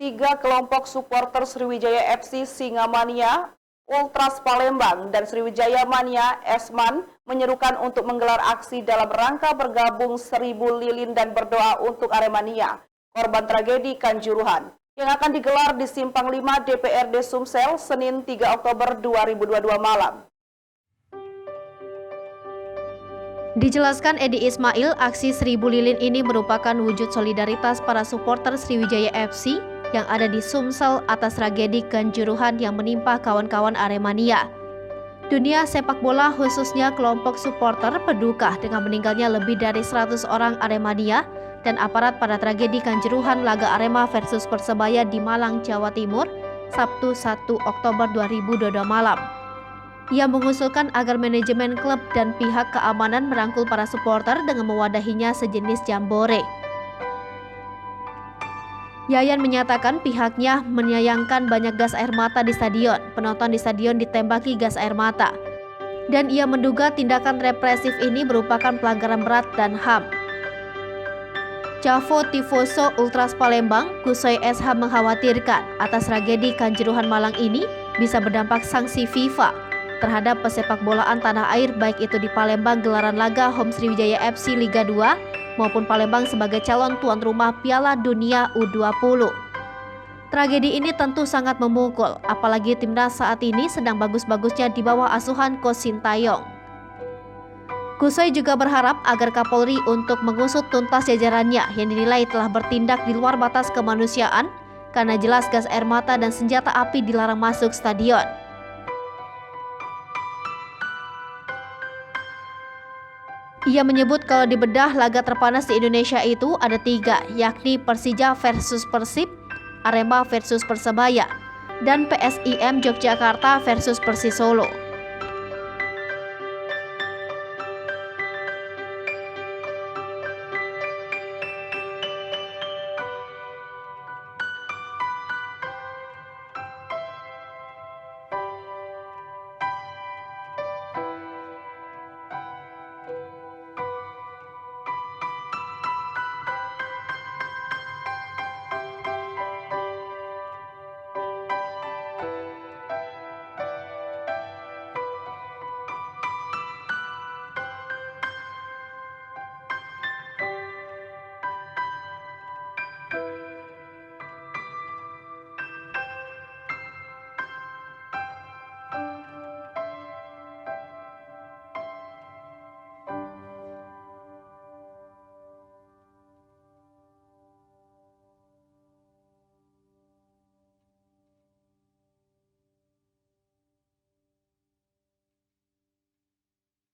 Tiga kelompok supporter Sriwijaya FC Singamania, Ultras Palembang, dan Sriwijaya Mania Esman menyerukan untuk menggelar aksi dalam rangka bergabung 1000 lilin dan berdoa untuk Aremania, korban tragedi Kanjuruhan, yang akan digelar di Simpang 5 DPRD Sumsel, Senin 3 Oktober 2022 malam. Dijelaskan Edi Ismail, aksi 1000 lilin ini merupakan wujud solidaritas para supporter Sriwijaya FC yang ada di Sumsel atas tragedi Kanjuruhan yang menimpa kawan-kawan Aremania. Dunia sepak bola khususnya kelompok supporter berduka dengan meninggalnya lebih dari 100 orang Aremania dan aparat pada tragedi Kanjuruhan laga Arema versus Persebaya di Malang, Jawa Timur, Sabtu 1 Oktober 2022 malam. Ia mengusulkan agar manajemen klub dan pihak keamanan merangkul para supporter dengan mewadahinya sejenis jambore. Yayan menyatakan pihaknya menyayangkan banyak gas air mata di stadion, penonton di stadion ditembaki gas air mata, dan ia menduga tindakan represif ini merupakan pelanggaran berat dan HAM. Cavo Tifoso Ultras Palembang, Kusoi SH mengkhawatirkan atas tragedi Kanjuruhan Malang ini bisa berdampak sanksi FIFA terhadap pesepak bolaan tanah air, baik itu di Palembang gelaran laga home Sriwijaya FC Liga 2 maupun Palembang sebagai calon tuan rumah Piala Dunia U20. Tragedi ini tentu sangat memukul, apalagi timnas saat ini sedang bagus-bagusnya di bawah asuhan Coach Sintayong. Kusoi juga berharap agar Kapolri untuk mengusut tuntas jajarannya yang dinilai telah bertindak di luar batas kemanusiaan karena jelas gas air mata dan senjata api dilarang masuk stadion. Ia menyebut kalau dibedah laga terpanas di Indonesia itu ada 3, yakni Persija versus Persib, Arema versus Persebaya, dan PSIM Yogyakarta versus Persis Solo.